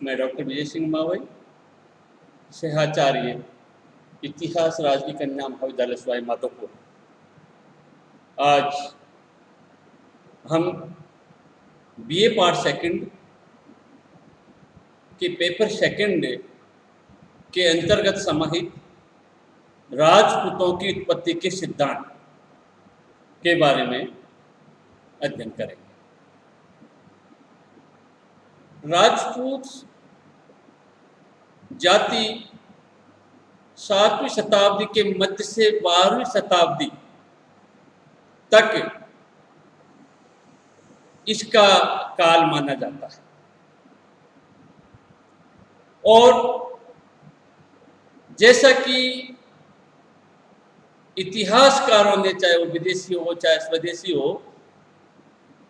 मैं डॉक्टर विजय सिंह मावई, सहआचार्य, इतिहास राजकीय कन्या महाविद्यालय सवाई माधोपुर। आज हम बीए पार्ट सेकंड के पेपर सेकंड के अंतर्गत समाहित राजपूतों की उत्पत्ति के सिद्धांत के बारे में अध्ययन करेंगे। राजपूत जाति 7वीं शताब्दी के मध्य से 12वीं शताब्दी तक इसका काल माना जाता है और जैसा कि इतिहासकारों ने, चाहे वो विदेशी हो चाहे स्वदेशी हो,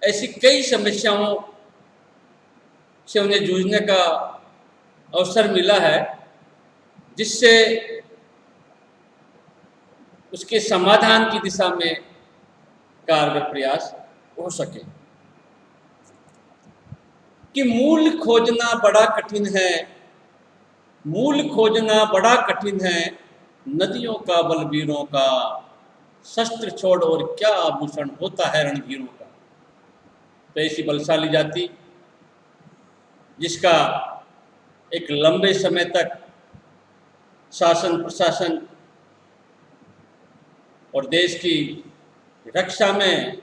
ऐसी कई समस्याओं से उन्हें जूझने का अवसर मिला है जिससे उसके समाधान की दिशा में कारगर प्रयास हो सके। कि मूल खोजना बड़ा कठिन है, मूल खोजना बड़ा कठिन है, नदियों का बलवीरों का, शस्त्र छोड़ और क्या आभूषण होता है रणधीरों का। तो ऐसी बलशाली जाति जिसका एक लंबे समय तक शासन प्रशासन और देश की रक्षा में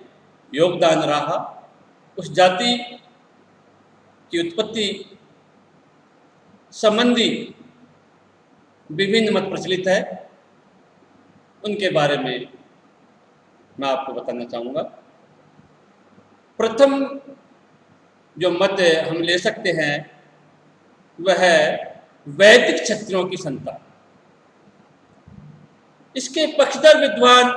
योगदान रहा, उस जाति की उत्पत्ति संबंधी विभिन्न मत प्रचलित है। उनके बारे में मैं आपको बताना चाहूँगा। प्रथम जो मत हम ले सकते हैं वह है वैदिक क्षत्रियों की संतान। इसके पक्षधर विद्वान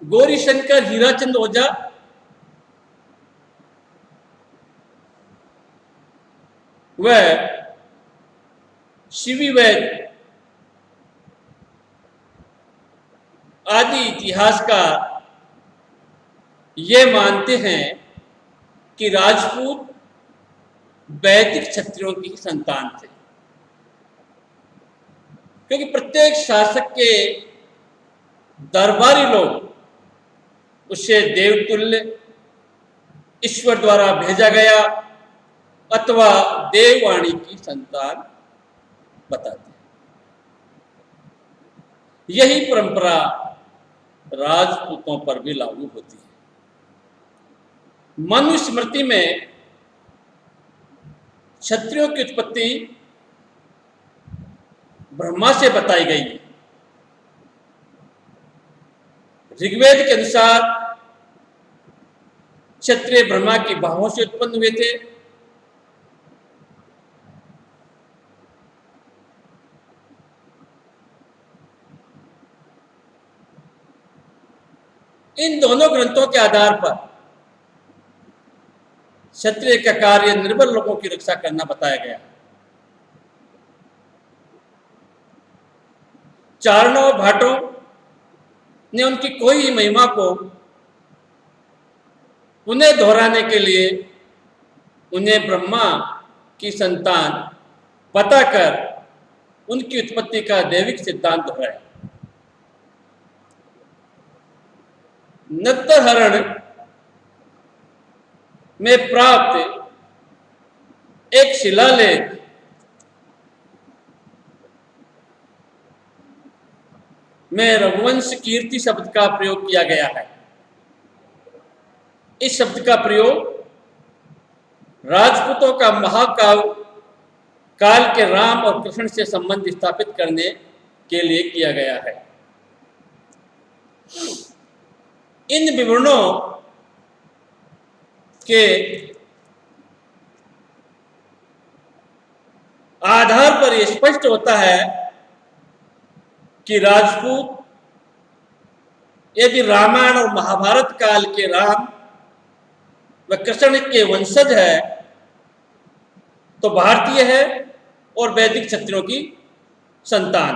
गौरीशंकर हीराचंद ओझा वह शिवी वैद आदि इतिहासकार ये मानते हैं कि राजपूत वैदिक क्षत्रियों की संतान थे, क्योंकि प्रत्येक शासक के दरबारी लोग उसे देवतुल्य, ईश्वर द्वारा भेजा गया अथवा देववाणी की संतान बताते हैं। यही परंपरा राजपूतों पर भी लागू होती है। मनुस्मृति में क्षत्रियों की उत्पत्ति ब्रह्मा से बताई गई है। ऋग्वेद के अनुसार क्षत्रिय ब्रह्मा की बाहों से उत्पन्न हुए थे। इन दोनों ग्रंथों के आधार पर क्षत्रिय का कार्य निर्बल लोगों की रक्षा करना बताया गया। चारणों भाटों ने उनकी कोई महिमा को पुनः दोहराने के लिए उन्हें ब्रह्मा की संतान बताकर उनकी उत्पत्ति का दैविक सिद्धांत दोहराया। नत्तहरण में प्राप्त एक शिलालेख में रघुवंश कीर्ति शब्द का प्रयोग किया गया है। इस शब्द का प्रयोग राजपूतों का महाकाव्य काल के राम और कृष्ण से संबंध स्थापित करने के लिए किया गया है। इन विवरणों के आधार पर यह स्पष्ट होता है कि राजपूत यदि रामायण और महाभारत काल के राम व कृष्ण के वंशज है तो भारतीय है और वैदिक क्षत्रियों की संतान।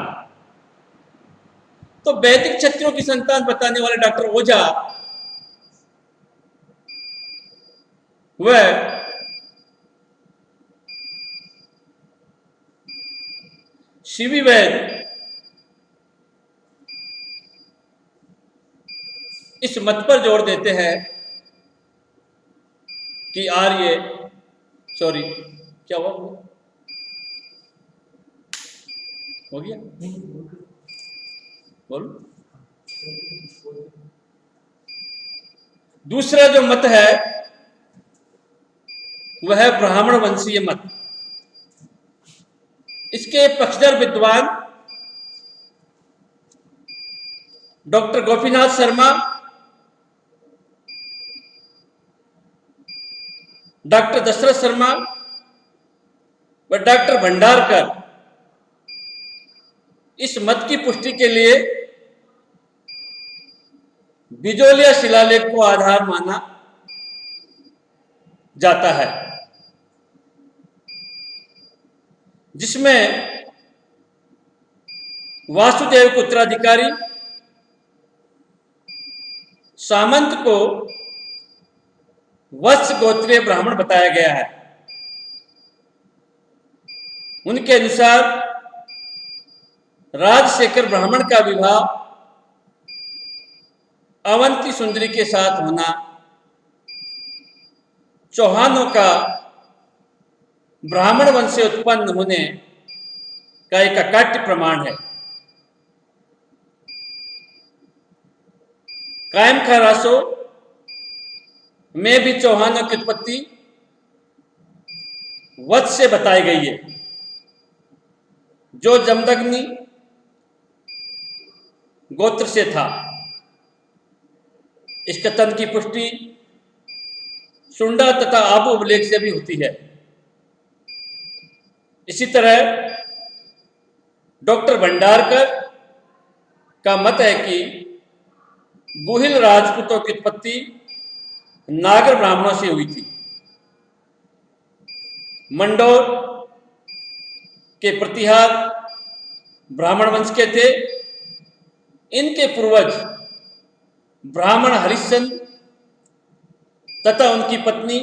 तो वैदिक क्षत्रियों की संतान बताने वाले डॉक्टर ओझा वह शिवी वैद्य इस मत पर जोर देते हैं कि आर्य, सॉरी क्या हुआ, हो गया, बोलो। दूसरा जो मत है वह है ब्राह्मण वंशीय मत। इसके पक्षधर विद्वान डॉक्टर गोपीनाथ शर्मा, डॉक्टर दशरथ शर्मा व डॉक्टर भंडारकर इस मत की पुष्टि के लिए बिजोलिया शिलालेख को आधार माना जाता है, जिसमें वासुदेव के उत्तराधिकारी सामंत को वत्स गोत्रीय ब्राह्मण बताया गया है। उनके अनुसार राजशेखर ब्राह्मण का विवाह अवंती सुंदरी के साथ होना चौहानों का ब्राह्मण वंश से उत्पन्न होने का एक अकाट्य प्रमाण है। कायम खा रासो में भी चौहानों की उत्पत्ति वत्स से बताई गई है, जो जमदग्नि गोत्र से था। इस कथन की पुष्टि सुंडा तथा आबू अभिलेख से भी होती है। इसी तरह डॉक्टर भंडारकर का मत है कि गुहिल राजपूतों की उत्पत्ति नागर ब्राह्मणों से हुई थी। मंडोर के प्रतिहार ब्राह्मण वंश के थे। इनके पूर्वज ब्राह्मण हरिश्चंद्र तथा उनकी पत्नी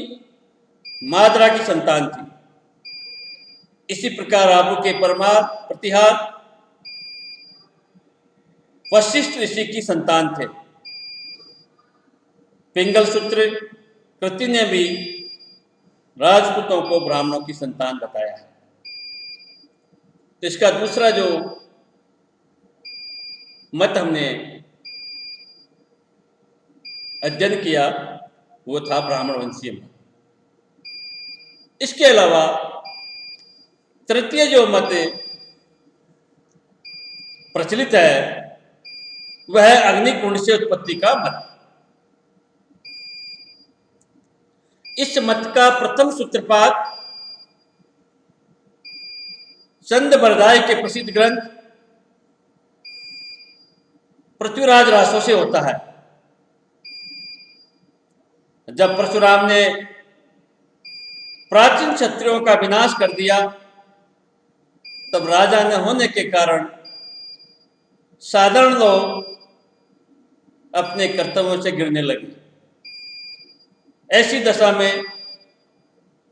मादरा की संतान थी। इसी प्रकार आबू के परमार प्रतिहार वशिष्ठ ऋषि की संतान थे। पिंगल सूत्र कृति ने भी राजपूतों को ब्राह्मणों की संतान बताया है। तो इसका दूसरा जो मत हमने अध्ययन किया वो था ब्राह्मण वंशीय मत। इसके अलावा तृतीय जो मत प्रचलित है वह है अग्निकुंड से उत्पत्ति का मत। इस मत का प्रथम सूत्रपात चंद बरदाई के प्रसिद्ध ग्रंथ पृथ्वीराज रासो से होता है। जब परशुराम ने प्राचीन क्षत्रियों का विनाश कर दिया तब राजा न होने के कारण साधारण लोग अपने कर्तव्यों से गिरने लगे। ऐसी दशा में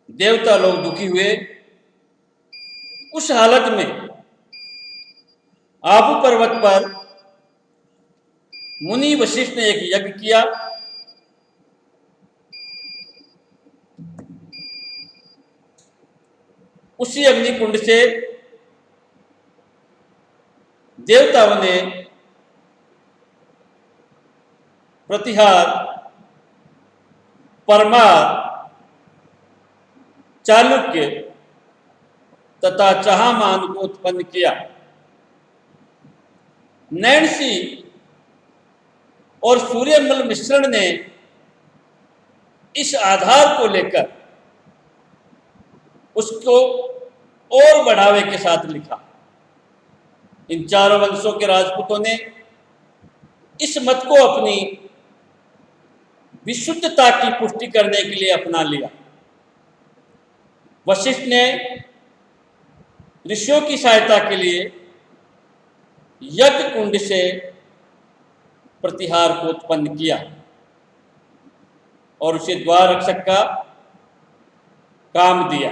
देवता लोग दुखी हुए। उस हालत में आबू पर्वत पर मुनि वशिष्ठ ने एक यज्ञ किया। उसी अग्निकुंड से देवताओं ने प्रतिहार, परमार, चालुक्य तथा चाहमान को उत्पन्न किया। नैणसी और सूर्यमल मिश्रण ने इस आधार को लेकर उसको और बढ़ावे के साथ लिखा। इन चारों वंशों के राजपूतों ने इस मत को अपनी विशुद्धता की पुष्टि करने के लिए अपना लिया। वशिष्ठ ने ऋषियों की सहायता के लिए यज्ञ कुंड से प्रतिहार को उत्पन्न किया और उसे द्वार रक्षक का काम दिया।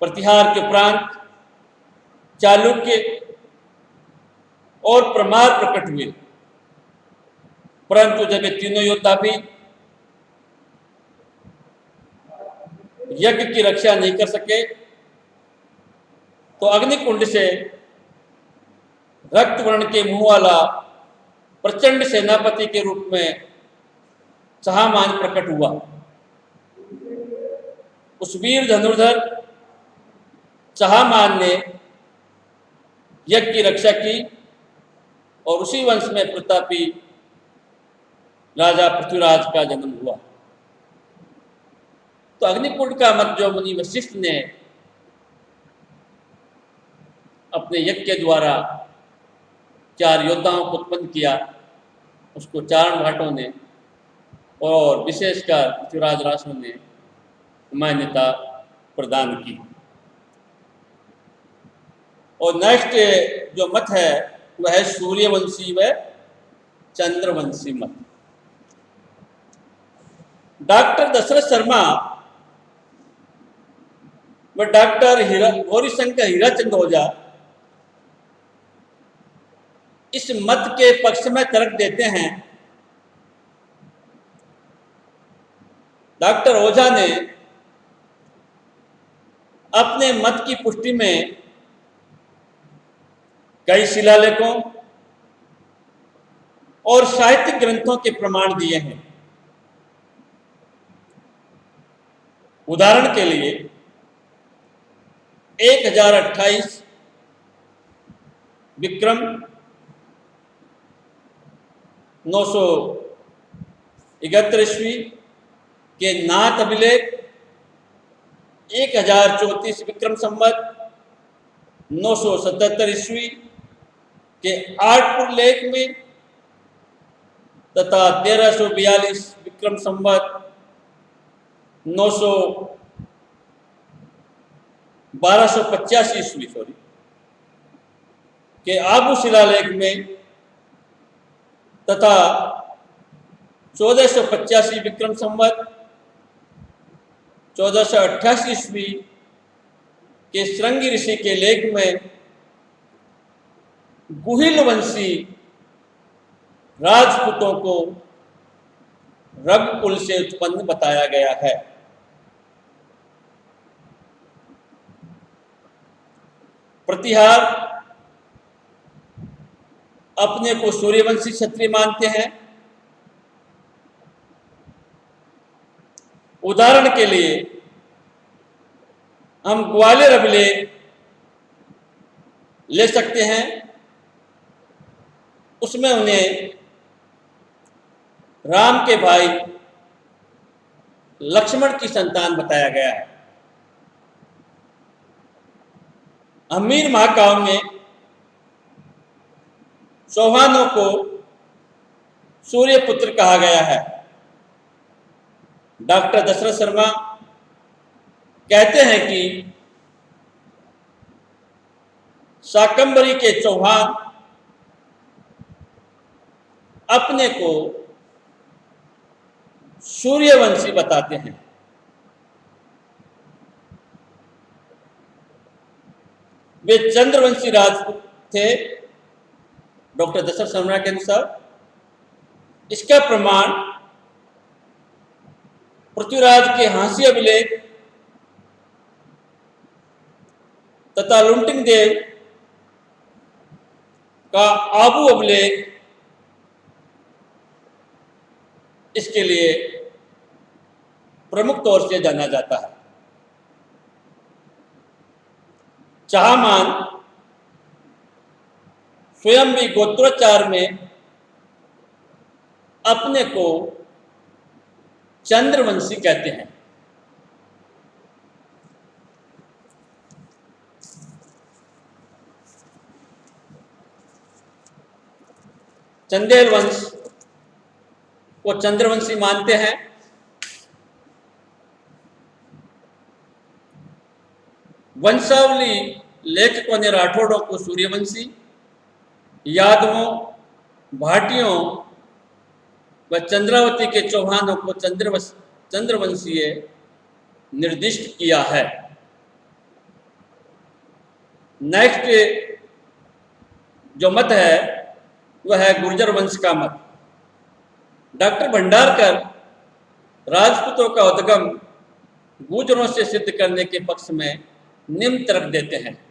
प्रतिहार के उपरांत चालुक्य और परमार प्रकट हुए, परंतु जब ये तीनों योद्धा भी यज्ञ की रक्षा नहीं कर सके तो अग्निकुंड से रक्त वर्ण के मुंह वाला प्रचंड सेनापति के रूप में चहामान प्रकट हुआ। उस वीर धनुर्धर चहामान ने यज्ञ की रक्षा की और उसी वंश में प्रतापी राजा पृथ्वीराज का जन्म हुआ। तो अग्निकुंड का मत जो मुनि वशिष्ठ ने अपने यज्ञ के द्वारा 4 योद्धाओं को उत्पन्न किया, उसको चारण भाटों ने और विशेषकर पृथ्वीराज रासों ने मान्यता प्रदान की। और नेक्स्ट जो मत है वह है सूर्यवंशी व चंद्रवंशी मत। डॉक्टर दशरथ शर्मा व डॉक्टर गौरीशंकर हीराचंद ओझा इस मत के पक्ष में तर्क देते हैं। डॉक्टर ओझा ने अपने मत की पुष्टि में कई शिलालेखों और साहित्यिक ग्रंथों के प्रमाण दिए हैं। उदाहरण के लिए 1028 विक्रम 971 ईस्वी के नाथ अभिलेख, 1034 विक्रम संवत 977 ईस्वी के आठपुर लेख में तथा 1342 विक्रम संवत 1285 ईस्वी के आबू शिलालेख में तथा 1485 विक्रम संवत 1488 ईस्वी के श्रृंगी ऋषि के लेख में गुहिल वंशी राजपूतों को रघुकुल से उत्पन्न बताया गया है। प्रतिहार अपने को सूर्यवंशी क्षत्रिय मानते हैं। उदाहरण के लिए हम ग्वालियर अभिलेख ले सकते हैं, उसमें उन्हें राम के भाई लक्ष्मण की संतान बताया गया है। अमीर महाकाव्य में चौहानों को सूर्यपुत्र कहा गया है। डॉक्टर दशरथ शर्मा कहते हैं कि शाकंभरी के चौहान अपने को सूर्यवंशी बताते हैं। वे चंद्रवंशी राजपूत थे डॉक्टर दशरथ शर्मा के अनुसार। इसका प्रमाण पृथ्वीराज के हाँसी अभिलेख तथा लुंटिंग देव का आबू अभिलेख इसके लिए प्रमुख तौर से जाना जाता है। चहामान स्वयं भी गोत्रोच्चार में अपने को चंद्रवंशी कहते हैं। चंदेल वंश को चंद्रवंशी मानते हैं। वंशावली लेखकों ने राठौड़ों को सूर्यवंशी, यादवों, भाटियों व चंद्रावती के चौहानों को चंद्रवंशीय निर्दिष्ट किया है। नेक्स्ट जो मत है वह है गुर्जर वंश का मत। डॉक्टर भंडारकर राजपूतों का उद्गम गुर्जरों से सिद्ध करने के पक्ष में निम्न तर्क देते हैं।